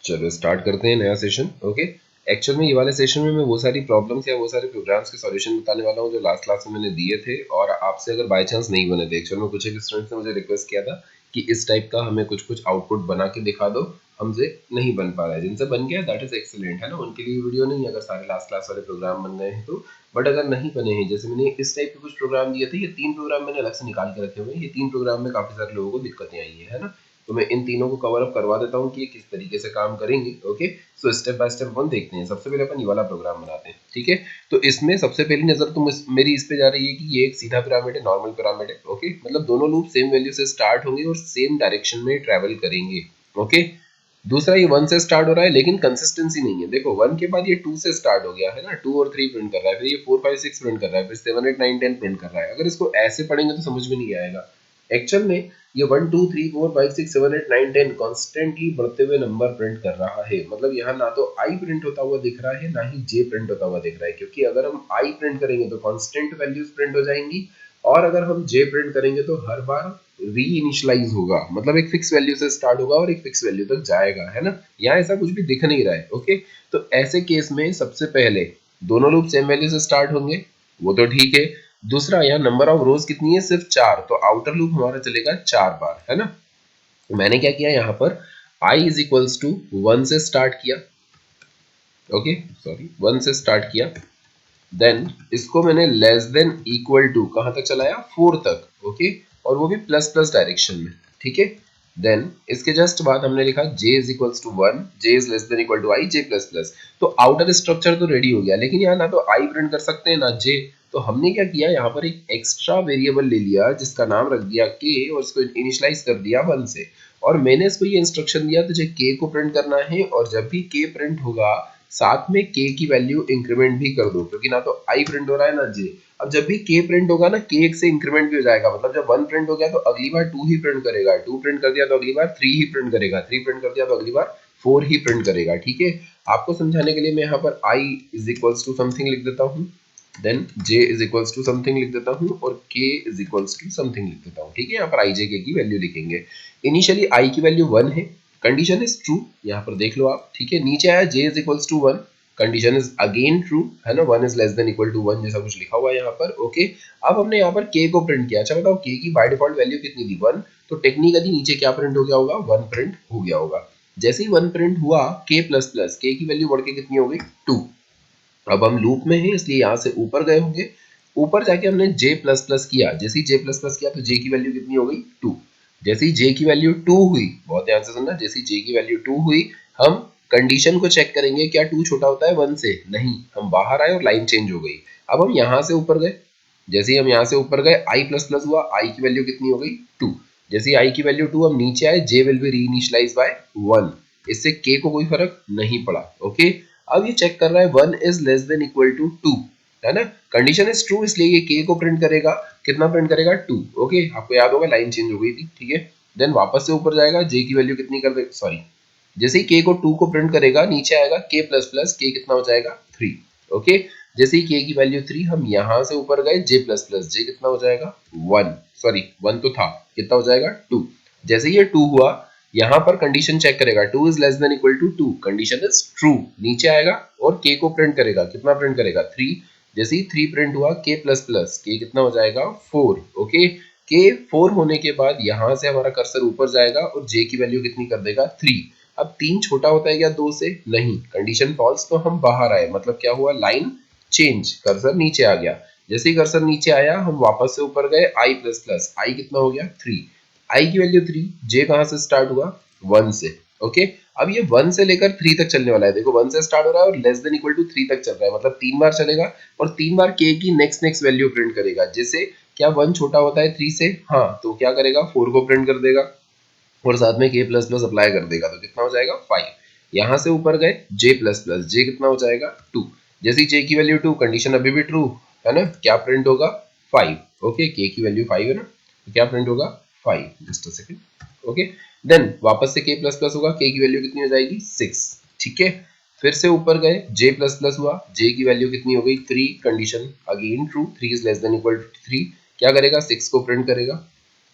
चलो स्टार्ट करते हैं नया सेशन। ओके, एक्चुअल में ये वाले सेशन में मैं वो सारी प्रॉब्लम्स या वो सारे प्रोग्राम्स के सॉल्यूशन बताने वाला हूँ जो लास्ट क्लास में मैंने दिए थे, और आपसे अगर बाय चांस नहीं बने थे, एक्चुअल में कुछ एक स्टूडेंट्स ने मुझे रिक्वेस्ट किया था कि इस टाइप का हमें कुछ कुछ आउटपुट बना के दिखा दो, हमसे नहीं बन पा रहा है। जिनसे बन गया दैट इज एक्सीलेंट, है ना, उनके लिए वीडियो नहीं अगर सारे लास्ट क्लास वाले प्रोग्राम बन गए हैं तो। बट अगर नहीं बने हैं, जैसे मैंने इस टाइप के कुछ प्रोग्राम दिए थे, ये 3 प्रोग्राम मैंने अलग से निकाल के रखे हुए हैं। ये 3 प्रोग्राम में काफी सारे लोगों को दिक्कतें आई है ना, तो मैं इन तीनों को कवर अप करवा देता हूँ कि ये किस तरीके से काम करेंगे। Okay, so step by step one देखते हैं। सबसे पहले अपन ये वाला प्रोग्राम बनाते हैं, ठीक है। तो इसमें सबसे पहली नजर तो मेरी इस पे जा रही है कि ये एक सीधा पिरामिड है, नॉर्मल पिरामिड है। ओके, मतलब दोनों लूप सेम वैल्यू से स्टार्ट होंगे और सेम डायरेक्शन में ट्रेवल करेंगे। ओके, दूसरा ये 1 से स्टार्ट हो रहा है लेकिन कंसिस्टेंसी नहीं है। देखो 1 के बाद ये 2 से स्टार्ट हो गया है ना, 2 और 3 प्रिंट कर रहा है, फिर ये 4 5 6 प्रिंट कर रहा है, फिर 7 8 9 10 प्रिंट कर रहा है। अगर इसको ऐसे पढ़ेंगे तो समझ में नहीं आएगा। एक्चुअल में ये 1 2 3 4 5 6 7 8 9 10 कॉन्स्टेंटली बढ़ते हुए नंबर प्रिंट कर रहा है। मतलब यहाँ ना तो आई प्रिंट होता हुआ दिख रहा है, ना ही जे प्रिंट होता हुआ दिख रहा है, क्योंकि अगर हम आई प्रिंट करेंगे तो कॉन्स्टेंट वैल्यूज प्रिंट हो जाएंगी, और अगर हम जे प्रिंट करेंगे तो हर बार री इनिशियलाइज होगा, मतलब एक फिक्स वैल्यू से स्टार्ट होगा और एक फिक्स वैल्यू तक जाएगा, है ना। यहाँ ऐसा कुछ भी दिख नहीं रहा है। ओके, तो ऐसे केस में सबसे पहले दोनों लूप सेम वैल्यू से स्टार्ट होंगे, वो तो ठीक है। दूसरा, यहाँ नंबर ऑफ रोज कितनी है, सिर्फ 4, तो आउटर लूप हमारा चलेगा 4 बार, है ना। मैंने क्या किया यहाँ पर, i इज इक्वल्स टू 1 से स्टार्ट किया। ओके, सॉरी 1 से स्टार्ट किया, देन इसको मैंने लेस देन इक्वल टू कहां तक चलाया, 4 तक। ओके, और वो भी प्लस प्लस डायरेक्शन में, ठीक है। देन इसके जस्ट बाद हमने लिखा j is equals to 1, j is less than equal to i, j plus plus. तो आउटर स्ट्रक्चर तो रेडी हो गया, लेकिन यहाँ ना तो i प्रिंट कर सकते हैं ना j। तो हमने क्या किया, यहाँ पर एक एक्स्ट्रा वेरिएबल ले लिया जिसका नाम रख दिया k, और इसको इनिशियलाइज कर दिया 1 से। और मैंने इसको ये इंस्ट्रक्शन दिया तुझे k को प्रिंट करना है, और जब भी k प्रिंट होगा साथ में k की वैल्यू इंक्रीमेंट भी कर दो, क्योंकि ना तो i प्रिंट हो रहा है ना j। अब जब भी k प्रिंट होगा ना, k से इंक्रीमेंट भी हो जाएगा, मतलब जब 1 प्रिंट हो गया तो अगली बार 2 ही प्रिंट करेगा, 2 प्रिंट कर दिया तो अगली बार 3 ही प्रिंट करेगा, 3 प्रिंट कर दिया तो अगली बार 4 ही प्रिंट करेगा, ठीक है। आपको समझाने के लिए मैं यहाँ पर i is equals to something लिख देता हूँ, then j is equals to something लिख देता हूँ, और k is equals to something लिख देता हूँ, ठीक है। यहाँ पर i j k की वैल्यू लिखेंगे। इनिशियली i की वैल्यू 1 है, कंडीशन इज ट्रू, यहाँ पर देख लो आप, ठीक है। नीचे आया j is equals to 1, condition is again true, है ना, 1 is less than equal to 1 जैसा कुछ लिखा हुआ है यहाँ पर। ओके, अब हमने यहाँ पर k को प्रिंट किया। अच्छा बताओ k की बाय डिफॉल्ट वैल्यू कितनी थी, 1, तो टेक्निकली नीचे क्या प्रिंट हो गया होगा, 1 प्रिंट हो गया होगा। जैसे ही 1 प्रिंट हुआ, k प्लस प्लस, k की वैल्यू बढ़ के कितनी हो गई, 2। अब हम लूप में हैं इसलिए यहाँ से ऊपर गए होंगे, ऊपर जाके हमने j प्लस प्लस किया। जैसे ही j प्लस प्लस किया तो j की वैल्यू कितनी हो गई, 2। जैसे ही j की वैल्यू 2 हुई, बहुत ध्यान से सुनना, जैसे ही j की वैल्यू 2 हुई, हम कंडीशन को चेक करेंगे, क्या 2 छोटा होता है 1 से, नहीं, हम बाहर आए और लाइन चेंज हो गई। अब हम यहाँ से ऊपर गए, जैसे ही हम यहाँ से ऊपर गए i प्लस प्लस हुआ, i की वैल्यू कितनी हो गई, 2। जैसे ही i की वैल्यू 2, हम नीचे आए, j विल बी रीइनिशियलाइज बाय 1, इससे k को कोई फर्क नहीं पड़ा। ओके, अब ये चेक कर रहा है 1 is less than equal to 2, है ना, कंडीशन इज ट्रू, इसलिए ये k को प्रिंट करेगा, कितना प्रिंट करेगा, 2। ओके, आपको याद होगा लाइन चेंज हो गई थी, ठीक है। देन वापस से ऊपर जाएगा, j की वैल्यू कितनी कर दे, सॉरी, जैसे ही k को 2 को प्रिंट करेगा, नीचे आएगा k प्लस प्लस, k कितना हो जाएगा, 3। ओके, जैसे ही k की वैल्यू 3, हम यहां से ऊपर गए, j प्लस प्लस, j कितना हो जाएगा, 1, सॉरी 1 तो था, कितना हो जाएगा, 2। जैसे ये 2 हुआ, यहाँ पर कंडीशन चेक करेगा, 2 is less than equal to 2, condition is true, नीचे आएगा और k को प्रिंट करेगा, कितना प्रिंट करेगा, 3। जैसे ही 3 प्रिंट हुआ, k प्लस प्लस, k कितना हो जाएगा, 4। ओके, k 4 होने के बाद यहाँ से हमारा कर्सर ऊपर जाएगा और j की वैल्यू कितनी कर देगा, 3। अब 3 छोटा होता है क्या 2 से, नहीं, कंडीशन फॉल्स, तो हम बाहर आए, मतलब क्या हुआ, लाइन चेंज, कर्सर नीचे आ गया। जैसे ही कर्सर नीचे आया, हम वापस से ऊपर गए, i प्लस प्लस, i कितना हो गया, 3, i की वैल्यू 3, j कहां से स्टार्ट हुआ, 1 से। ओके, अब ये 1 से लेकर 3 तक चलने वाला है, देखो 1 से स्टार्ट हो रहा है और लेस देन इक्वल टू 3 तक चल रहा है, मतलब 3 बार चलेगा, और 3 बार k की नेक्स्ट नेक्स्ट वैल्यू प्रिंट करेगा। जैसे क्या 1 छोटा होता है 3 से, हाँ, तो क्या करेगा, 4 को प्रिंट कर देगा और साथ में k प्लस प्लस अप्लाई कर देगा, तो कितना हो जाएगा, 5। यहाँ से ऊपर गए, j प्लस प्लस, j कितना हो जाएगा, 2। जैसे ही j की वैल्यू 2, कंडीशन अभी भी ट्रू, है ना, क्या प्रिंट होगा, 5। ओके, k की वैल्यू 5 है ना, तो क्या प्रिंट होगा, 5। Just a second. Okay, then वापस से k प्लस प्लस होगा, k की वैल्यू कितनी हो जाएगी, 6, ठीक है। फिर से ऊपर गए, j प्लस प्लस हुआ, j की वैल्यू कितनी हो गई, 3, condition again true, 3 is less than equal to 3, क्या करेगा, 6 को प्रिंट करेगा।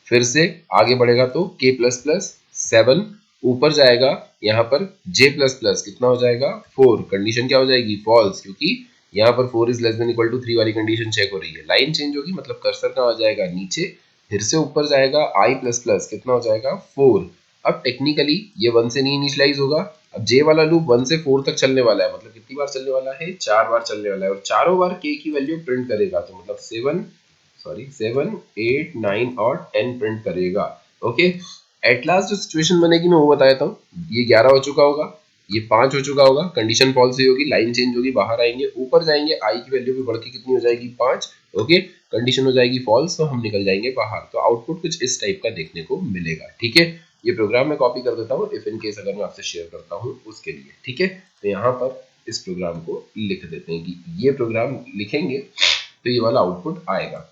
फिर से आगे बढ़ेगा तो k प्लस प्लस 7, ऊपर जाएगा यहाँ पर j प्लस प्लस कितना हो जाएगा 4, कंडीशन क्या हो जाएगी फॉल्स, क्योंकि यहाँ पर 4 is less than equal to 3 वाली कंडीशन चेक हो रही है। लाइन चेंज होगी मतलब कर्सर कहाँ आ जाएगा नीचे, फिर से ऊपर जाएगा i प्लस प्लस कितना हो जाएगा 4। अब टेक्निकली ये 1 से नहीं इनिशियलाइज होगा। अब j वाला लूप 1 से 4 तक चलने वाला है, मतलब कितनी बार चलने वाला है 4 बार चलने वाला है, और चारों बार k की वैल्यू प्रिंट करेगा, तो मतलब 7, 8, 9 और 10 प्रिंट करेगा। ओके, एट लास्ट जो सिचुएशन बनेगी मैं वो बता देता हूँ। ये 11 हो चुका होगा, ये 5 हो चुका होगा, कंडीशन फॉल्स ही होगी, लाइन चेंज होगी, बाहर आएंगे, ऊपर जाएंगे, आई की वैल्यू भी बढ़ के कितनी हो जाएगी 5। ओके, कंडीशन हो जाएगी फॉल्स, तो हम निकल जाएंगे बाहर। तो आउटपुट कुछ इस टाइप का देखने को मिलेगा। ठीक है, ये प्रोग्राम मैं कॉपी कर देता हूँ इफ इन केस अगर मैं आपसे शेयर करता हूँ उसके लिए। ठीक है, तो यहाँ पर इस प्रोग्राम को लिख देते हैं कि ये प्रोग्राम लिखेंगे तो ये वाला आउटपुट आएगा।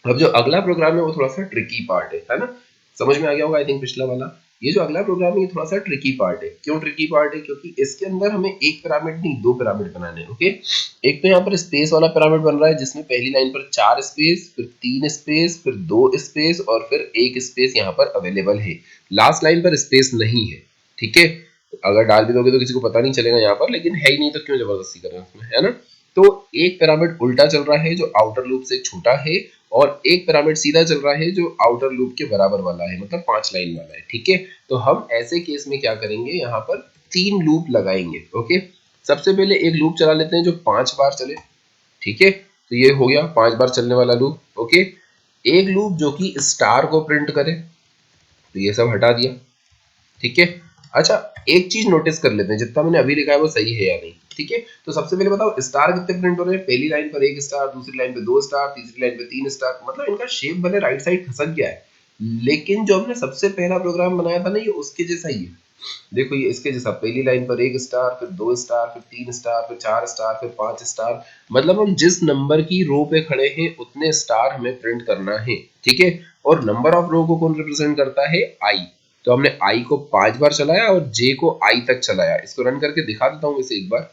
अब जो अगला प्रोग्राम है वो थोड़ा सा ट्रिकी पार्ट है ना, समझ में आ गया होगा आई थिंक पिछला वाला। ये जो अगला प्रोग्राम है ये थोड़ा सा ट्रिकी पार्ट है। क्यों ट्रिकी पार्ट है? क्योंकि इसके अंदर हमें एक पिरामिड नहीं 2 पिरामिड बनाने हैं। ओके, एक तो यहाँ पर स्पेस वाला पिरामिड बन रहा है जिसमें पहली लाइन पर 4 स्पेस, फिर 3 स्पेस, फिर 2 स्पेस और फिर 1 स्पेस यहाँ पर अवेलेबल है। लास्ट लाइन पर स्पेस नहीं है। ठीक है, अगर डाल भी दोगे तो किसी को पता नहीं चलेगा यहाँ पर, लेकिन है ही नहीं तो क्यों जबरदस्ती कर रहे हैं उसमें, है ना। तो एक पिरामिड उल्टा चल रहा है जो आउटर लूप से छोटा है, और एक पिरामिड सीधा चल रहा है जो आउटर लूप के बराबर वाला है, मतलब 5 लाइन वाला है। ठीक है, तो हम ऐसे केस में क्या करेंगे, यहाँ पर 3 लूप लगाएंगे। ओके, सबसे पहले एक लूप चला लेते हैं जो 5 बार चले। ठीक है, तो ये हो गया 5 बार चलने वाला लूप। ओके, एक लूप जो कि स्टार को प्रिंट करे, तो ये सब हटा दिया। ठीक है, अच्छा एक चीज नोटिस कर लेते हैं, जितना मैंने अभी लिखा है वो सही है या नहीं। ठीक है, तो सबसे पहले बताओ स्टार कितने प्रिंट हो रहे हैं। पहली लाइन पर 1 स्टार, दूसरी लाइन पे 2 स्टार, तीसरी लाइन पे 3 स्टार, मतलब इनका शेप भले राइट साइड खसक गया है, लेकिन जो हमने सबसे पहला प्रोग्राम बनाया था ना ये उसके जैसा ही है। देखो ये इसके जैसा, पहली लाइन पर 1 स्टार, फिर 2 स्टार, फिर 3 स्टार, फिर 4 स्टार, फिर 5 स्टार, मतलब हम जिस नंबर की रो पे खड़े हैं उतने स्टार हमें प्रिंट करना है। ठीक है, और नंबर ऑफ रो को कौन रिप्रेजेंट करता है, आई। तो हमने आई को 5 बार चलाया और जे को आई तक चलाया। इसको रन करके दिखा देता हूं वैसे एक बार।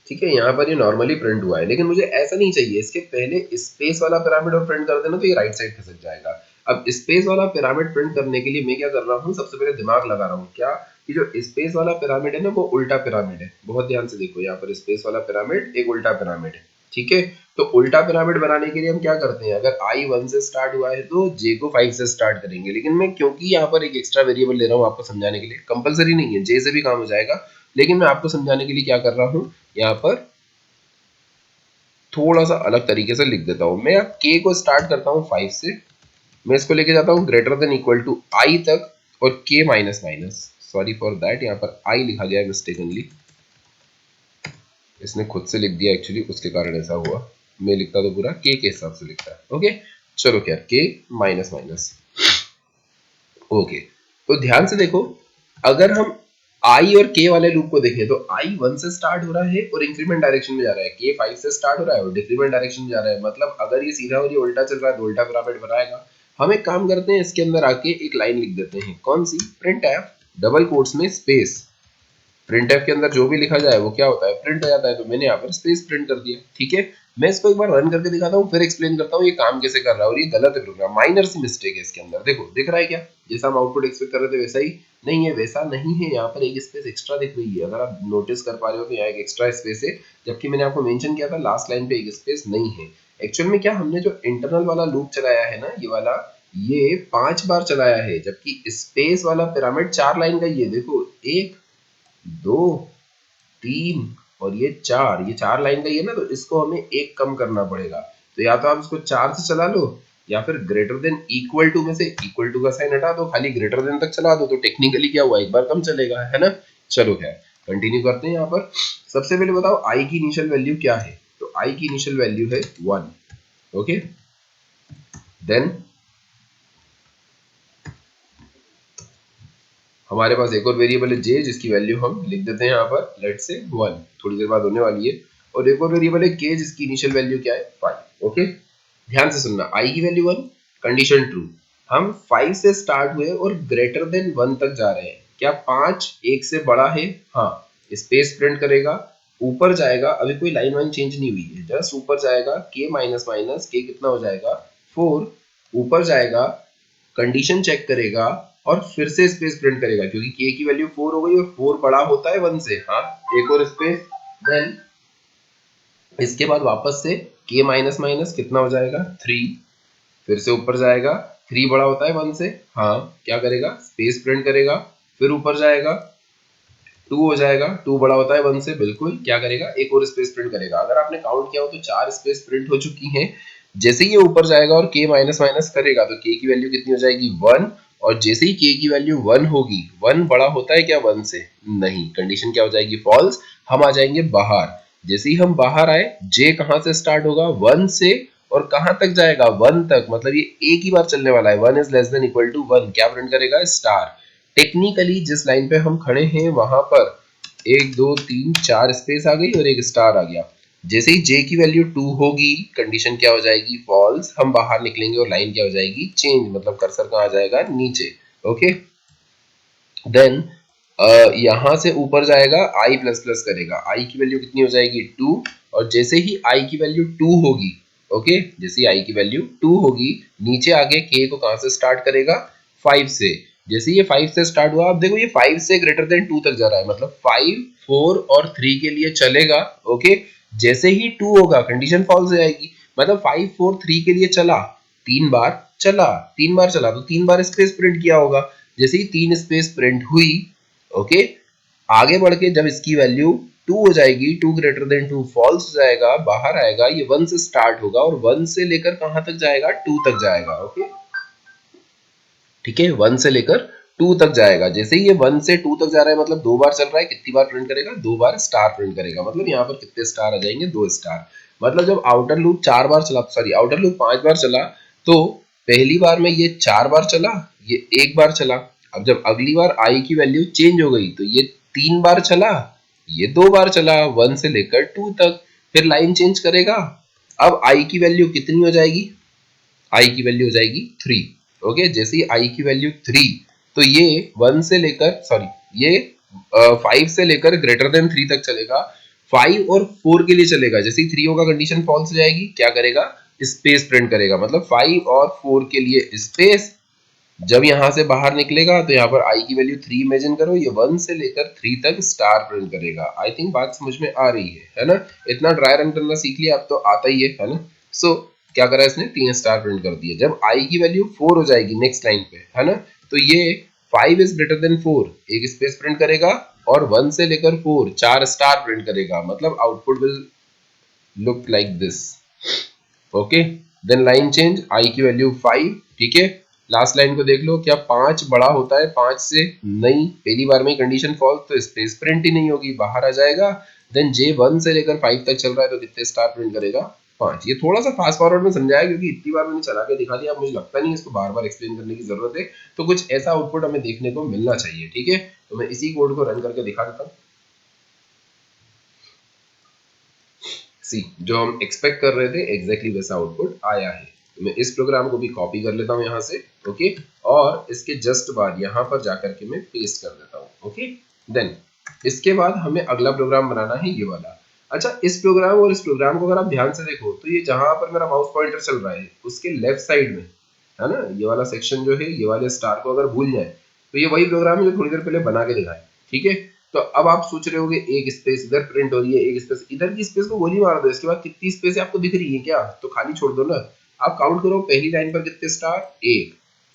ठीक है, यहाँ पर ये नॉर्मली प्रिंट हुआ है, लेकिन मुझे ऐसा नहीं चाहिए। इसके पहले स्पेस वाला पिरामिड और प्रिंट कर देना तो ये राइट साइड खसक जाएगा। अब स्पेस वाला पिरामिड प्रिंट करने के लिए मैं क्या कर रहा हूँ, सबसे पहले दिमाग लगा रहा हूँ क्या, कि जो स्पेस वाला पिरामिड है ना वो उल्टा पिरामिड है। बहुत ध्यान से देखो, यहाँ पर स्पेस वाला पिरामिड एक उल्टा पिरामिड है। ठीक है, तो उल्टा पिरामिड बनाने के लिए हम क्या करते हैं, अगर आई 1 से स्टार्ट हुआ है तो जे को 5 से स्टार्ट करेंगे। लेकिन मैं क्योंकि यहाँ पर एक एक्स्ट्रा वेरिएबल ले रहा हूँ आपको समझाने के लिए, कंपलसरी नहीं है, जे से भी काम हो जाएगा, लेकिन मैं आपको समझाने के लिए क्या कर रहा हूँ, यहाँ पर थोड़ा सा अलग तरीके से लिख देता हूं। मैं अब k को स्टार्ट करता हूं 5 से, मैं इसको लेके जाता हूं greater than equal to i तक, और k minus minus, sorry for that, यहाँ पर i लिखा गया है मिस्टेकनली, इसने खुद से लिख दिया एक्चुअली, उसके कारण ऐसा हुआ। मैं लिखता तो पूरा k के हिसाब से लिखता है। ओके, चलो खैर k माइनस माइनस। ओके, तो ध्यान से देखो, अगर हम आई और के वाले लूप को देखें तो आई 1 से स्टार्ट हो रहा है और इंक्रीमेंट डायरेक्शन में जा रहा है, के 5 से स्टार्ट हो रहा है और डिक्रीमेंट डायरेक्शन में जा रहा है। मतलब अगर ये सीधा और ये उल्टा चल रहा है तो उल्टा पिरामिड बनाएगा। हम एक काम करते हैं, इसके अंदर आके एक लाइन लिख देते हैं, कौन सी, प्रिंट एफ डबल कोट्स में स्पेस। प्रिंट एफ के अंदर जो भी लिखा जाए वो क्या होता है, प्रिंट हो जाता है। तो मैंने यहाँ पर स्पेस प्रिंट कर दिया। ठीक है, मैं इसको एक बार रन करके दिखाता हूँ, फिर एक्सप्लेन करता हूँ ये काम कैसे कर रहा है। और ये गलत है प्रोग्राम, माइनर सी मिस्टेक है इसके अंदर। देखो दिख रहा है क्या, जैसा हम आउटपुट एक्सपेक्ट कर रहे थे वैसा ही नहीं है, वैसा नहीं है। यहाँ पर एक स्पेस एक्स्ट्रा दिख रही है, अगर आप नोटिस कर पा रहे हो तो यहाँ एक एक्स्ट्रा स्पेस है, जबकि मैंने आपको मेंशन किया था लास्ट लाइन पे एक स्पेस नहीं है। एक्चुअल में क्या, हमने जो इंटरनल वाला लूप चलाया है ना ये वाला, ये 5 बार चलाया है, जबकि स्पेस वाला पिरामिड 4 लाइन का ही है। देखो 1 2 3 और ये 4 लाइन का ही है ना, तो इसको हमें एक कम करना पड़ेगा। तो या तो आप इसको 4 से चला लो, या फिर ग्रेटर देन इक्वल टू में से इक्वल टू का साइन हटा दो, खाली ग्रेटर देन तक चला दो, तो टेक्निकली क्या हुआ, एक बार कम चलेगा, है ना। चलो खैर कंटिन्यू करते हैं। यहाँ पर सबसे पहले बताओ आई की इनिशियल वैल्यू क्या है, तो आई की इनिशियल वैल्यू है 1। ओके, देन हमारे पास एक और वेरिएबल है जे, जिसकी वैल्यू हम लिख देते हैं यहाँ पर लेट से 1, थोड़ी देर बाद होने वाली है। और एक और वेरिएबल है के, जिसकी इनिशियल वैल्यू क्या है 5। ओके, ध्यान से सुनना, आई की वैल्यू 1, कंडीशन ट्रू, हम 5 से स्टार्ट हुए और ग्रेटर देन 1 तक जा रहे हैं। क्या 5 1 से बड़ा है? हाँ, स्पेस प्रिंट करेगा, ऊपर जाएगा, अभी कोई लाइन वाइन चेंज नहीं हुई है, जस्ट ऊपर जाएगा, k माइनस माइनस k कितना हो जाएगा 4, ऊपर जाएगा, कंडीशन चेक करेगा और फिर से स्पेस प्रिंट करेगा क्योंकि k की वैल्यू 4 हो गई और 4 बड़ा होता है 1 से। हाँ, एक और स्पेस, देन इसके बाद वापस से k माइनस माइनस कितना हो जाएगा 3, फिर से ऊपर जाएगा, 3 बड़ा होता है 1 से। हाँ, क्या करेगा, स्पेस प्रिंट करेगा, फिर ऊपर जाएगा, 2 हो जाएगा, 2 बड़ा होता है 1 से, बिल्कुल, क्या करेगा, एक और स्पेस प्रिंट करेगा। अगर आपने काउंट किया हो तो 4 स्पेस प्रिंट हो चुकी हैं। जैसे ही ये ऊपर जाएगा और k माइनस माइनस करेगा तो k की वैल्यू कितनी हो जाएगी 1, और जैसे ही k की वैल्यू 1 होगी, 1 बड़ा होता है क्या 1 से, नहीं, कंडीशन क्या हो जाएगी फॉल्स, हम आ जाएंगे बाहर। जैसे ही हम बाहर आए, j कहां से स्टार्ट होगा 1 से, और कहां तक जाएगा 1 तक, मतलब ये एक ही बार चलने वाला है, 1 is less than equal to 1, क्या प्रिंट करेगा स्टार। टेक्निकली जिस लाइन पे हम खड़े हैं वहां पर 1 2 3 4 स्पेस आ गई और एक स्टार आ गया। जैसे ही j की वैल्यू 2 होगी, कंडीशन क्या हो जाएगी फॉल्स, हम बाहर निकलेंगे और लाइन क्या हो जाएगी चेंज, मतलब कर्सर कहाँ आ जाएगा नीचे। ओके, देन यहां से ऊपर जाएगा, i प्लस प्लस करेगा, i की वैल्यू कितनी हो जाएगी 2, और जैसे ही i की वैल्यू 2 होगी, ओके, जैसे ही i की वैल्यू 2 होगी, नीचे आगे k को कहां से स्टार्ट करेगा 5 से। जैसे ये 5 से स्टार्ट हुआ, आप देखो ये 5 से ग्रेटर देन 2 तक जा रहा है, मतलब 5 4 और 3 के लिए चलेगा। ओके, जैसे ही 2 होगा कंडीशन फॉल्स हो जाएगी, मतलब 5 4 3 के लिए चला, 3 बार चला, 3 बार चला तो 3 बार स्पेस प्रिंट किया होगा। जैसे ही 3 स्पेस प्रिंट हुई, ओके, आगे बढ़ के जब इसकी वैल्यू 2 हो जाएगी, 2 ग्रेटर देन 2 फॉल्स हो जाएगा, बाहर आएगा, ये 1 से स्टार्ट होगा और 1 से लेकर कहां तक जाएगा 2 तक जाएगा। ओके, ठीक है, 1 से लेकर 2 तक जाएगा। जैसे ही ये 1 से 2 तक जा रहा है, मतलब 2 बार चल रहा है, कितनी बार प्रिंट करेगा 2 बार स्टार प्रिंट करेगा, मतलब यहाँ पर कितने स्टार आ जाएंगे 2 स्टार। मतलब जब आउटर लूप 4 बार चला, सॉरी आउटर लूप 5 बार चला, तो पहली बार में ये 4 बार चला, ये 1 बार चला। अब जब अगली बार आई की वैल्यू चेंज हो गई तो ये 3 बार चला, ये 2 बार चला, 1 से लेकर 2 तक, फिर लाइन चेंज करेगा। अब आई की वैल्यू कितनी हो जाएगी, आई की वैल्यू हो जाएगी 3। ओके, जैसे ही आई की वैल्यू 3, तो ये 1 से लेकर, सॉरी, ये 5 से लेकर ग्रेटर देन 3 तक चलेगा, 5 और 4 के लिए चलेगा। जैसे ही 3 होगा कंडीशन फॉल्स हो जाएगी, क्या करेगा स्पेस प्रिंट करेगा, मतलब 5 और 4 के लिए स्पेस। जब यहां से बाहर निकलेगा तो यहाँ पर आई की वैल्यू 3 इमेजिन करो, ये 1 से लेकर 3 तक स्टार प्रिंट करेगा। आई थिंक बात समझ में आ रही है ना, इतना ड्राई रन करना सीख लिया, अब तो आता ही है ना। सो क्या करा इसने, 3 स्टार प्रिंट कर दिया। जब आई की वैल्यू 4 हो जाएगी नेक्स्ट लाइन पे, है ना, तो ये 5 इज ग्रेटर देन 4, एक स्पेस प्रिंट करेगा, और 1 से लेकर 4 4 स्टार प्रिंट करेगा, मतलब output will look like this. Okay, then line change, i की वैल्यू 5, ठीक है। लास्ट लाइन को देख लो, क्या 5 बड़ा होता है 5 से, नहीं, पहली बार में ही कंडीशन फॉल्स, तो स्पेस प्रिंट ही नहीं होगी, बाहर आ जाएगा। देन जे 1 से लेकर 5 तक चल रहा है तो कितने स्टार प्रिंट करेगा 5। ये थोड़ा सा फास्ट फॉरवर्ड में समझाया क्योंकि इतनी बार मैंने चला के दिखा दिया, मुझे लगता नहीं इसको बार बार एक्सप्लेन करने की जरूरत है, तो कुछ ऐसा आउटपुट हमें देखने को मिलना चाहिए। ठीक है, तो मैं इसी कोड को रन करके दिखा देता हूँ। सी, जो हम एक्सपेक्ट कर रहे थे एग्जैक्टली वैसा आउटपुट आया है। तो मैं इस प्रोग्राम को भी कॉपी कर लेता हूँ यहाँ से, ओके, और इसके जस्ट बाद यहाँ पर जाकर के मैं पेस्ट कर देता हूँ। ओके, देन इसके बाद हमें अगला प्रोग्राम बनाना है ये वाला। अच्छा, इस प्रोग्राम और इस प्रोग्राम को अगर आप ध्यान से देखो तो ये जहां पर मेरा माउस पॉइंटर चल रहा है उसके लेफ्ट साइड में, है ना, ये वाला सेक्शन जो है, ये वाले स्टार को अगर भूल जाए तो ये वही प्रोग्राम है जो थोड़ी देर पहले बना के दिखाया। ठीक है, तो अब आप सोच रहे होगे एक स्पेस इधर प्रिंट हो रही है, एक स्पेस इधर की स्पेस को गोली मार दो, इसके बाद कितनी स्पेस आपको दिख रही है क्या, तो खाली छोड़ दो ना। आप काउंट करो, पहली लाइन पर कितने स्टार, एक,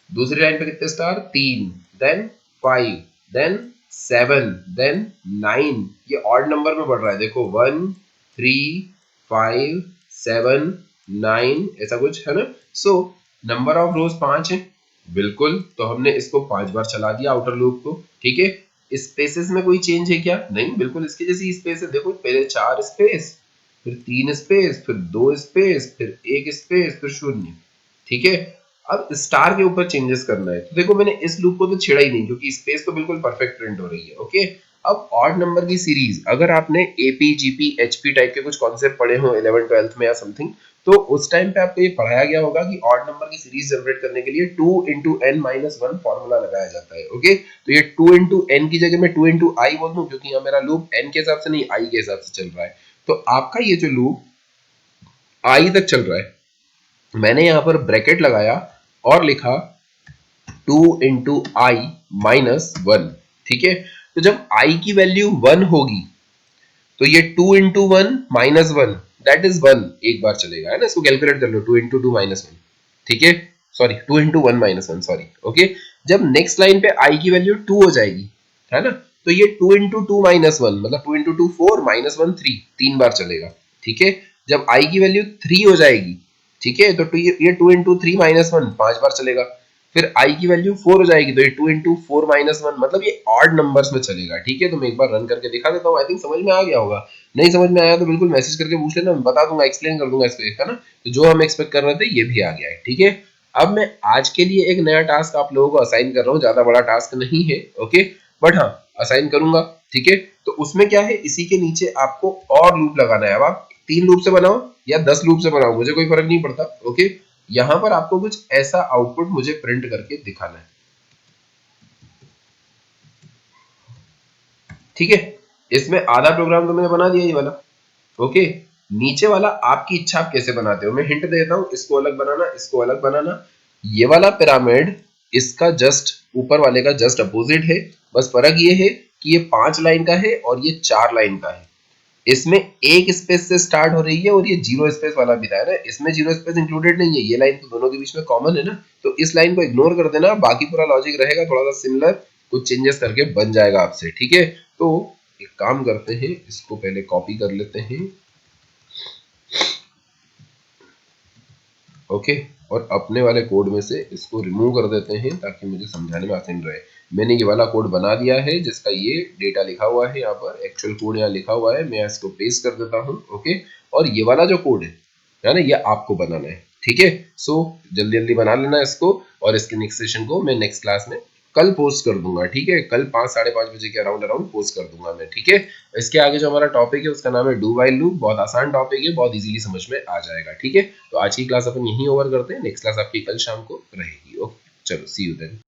दूसरी लाइन पर कितने स्टार, 3, देन 5, देन 7, देन 9, ये ऑड नंबर में बढ़ रहा है, देखो 1 3 5 7 9, ऐसा कुछ है ना। सो नंबर ऑफ रोज 5 है, बिल्कुल, तो हमने इसको 5 बार चला दिया आउटर लूप को। ठीक है, स्पेसेस में कोई चेंज है क्या, नहीं, बिल्कुल इसके जैसी स्पेस है, देखो पहले 4 स्पेस, फिर 3 स्पेस, फिर 2 स्पेस, फिर 1 स्पेस, फिर 0। ठीक है, अब स्टार के ऊपर चेंजेस करना है, तो देखो मैंने इस लूप को तो छेड़ा ही नहीं क्योंकि स्पेस तो बिल्कुल परफेक्ट प्रिंट हो रही है। ओके, अब ऑड नंबर की सीरीज, अगर आपने एपी जीपी एचपी टाइप के कुछ कॉन्सेप्ट पढ़े हो 11th 12th में या समथिंग, तो उस टाइम पे आपको ये पढ़ाया गया होगा कि ऑड नंबर की सीरीज जनरेट करने के लिए 2 into n minus one formula लगाया जाता है। ओके, तो ये 2 इंटू एन की जगह मैं 2 इंटू आई बोल दूं, क्योंकि यहाँ मेरा लूप एन के हिसाब से नहीं आई के हिसाब से चल रहा है। तो आपका ये जो लूप आई तक चल रहा है, मैंने यहाँ पर ब्रैकेट लगाया और लिखा 2 इंटू आई माइनस वन। ठीक है, तो जब आई की वैल्यू 1 होगी तो ये 2 into one minus one that is 1 एक बार चलेगा, है ना। इसको कैलकुलेट कर लो, 2 इंटू टू माइनस वन, ठीक है, sorry 2 into one minus one, sorry. Okay, जब नेक्स्ट लाइन पे आई की वैल्यू 2 हो जाएगी, है ना, तो ये 2 इंटू टू माइनस वन मतलब 2 इंटू टू 4 माइनस वन 3, 3 बार चलेगा। ठीक है, जब आई की वैल्यू 3 हो जाएगी, ठीक है, तो ये 2 इंटू थ्री माइनस वन 5 बार चलेगा। फिर आई की वैल्यू 4 हो जाएगी, तो ये 2 इंटू फोर माइनस वन, मतलब ये ऑड नंबर्स में चलेगा। ठीक है, तो मैं एक बार रन करके दिखा देता हूँ, आई थिंक समझ में आ गया होगा। नहीं समझ में आया तो बिल्कुल मैसेज करके पूछ लेना, मैं बता दूंगा, एक्सप्लेन कर दूंगा इस पे, है ना। तो जो हम एक्सपेक्ट कर रहे थे ये भी आ गया है। ठीक है, अब मैं आज के लिए एक नया टास्क आप लोगों को असाइन कर रहा हूँ, ज्यादा बड़ा टास्क नहीं है, ओके, बट हाँ असाइन करूंगा। ठीक है, तो उसमें क्या है, इसी के नीचे आपको और लूप लगाना है। अब आप 3 लूप से बनाओ या 10 लूप से बनाओ, मुझे कोई फर्क नहीं पड़ता। ओके, यहां पर आपको कुछ ऐसा आउटपुट मुझे प्रिंट करके दिखाना है। ठीक है, इसमें आधा प्रोग्राम तो मैंने बना दिया ये वाला। ओके, नीचे वाला आपकी इच्छा, आप कैसे बनाते हो, मैं हिंट देता हूं, इसको अलग बनाना, इसको अलग बनाना। ये वाला पिरामिड इसका जस्ट ऊपर वाले का जस्ट अपोजिट है, बस फर्क ये है कि ये 5 लाइन का है और ये 4 लाइन का है। इसमें एक स्पेस से स्टार्ट हो रही है और ये जीरो स्पेस वाला भी था, है ना, इसमें जीरो स्पेस इंक्लूडेड नहीं है, ये लाइन तो दोनों के बीच में कॉमन है ना, तो इस लाइन को इग्नोर कर देना, बाकी पूरा लॉजिक रहेगा थोड़ा सा सिमिलर, कुछ चेंजेस करके बन जाएगा आपसे। ठीक है, तो एक काम करते हैं, इसको पहले कॉपी कर लेते हैं। ओके, और अपने वाले कोड में से इसको रिमूव कर देते हैं ताकि मुझे समझाने में आसान रहे। मैंने ये वाला कोड बना दिया है जिसका ये डेटा लिखा हुआ है, यहाँ पर एक्चुअल कोड यहाँ लिखा हुआ है, मैं इसको पेस्ट कर देता हूँ। ओके, और ये वाला जो कोड है ना, ये आपको बनाना है। ठीक है, सो जल्दी जल्दी बना लेना इसको, और इसके नेक्स्ट सेशन को मैं नेक्स्ट क्लास में कल पोस्ट कर दूंगा। ठीक है, कल 5 साढ़े 5 बजे के अराउंड अराउंड पोस्ट कर दूंगा मैं। ठीक है, इसके आगे जो हमारा टॉपिक है उसका नाम है डू वाइल लूप, बहुत आसान टॉपिक है, बहुत इजीली समझ में आ जाएगा। ठीक है, तो आज की क्लास अपन यहीं ओवर करते हैं, नेक्स्ट क्लास आपकी कल शाम को रहेगी। ओके, चलो सी यू देन।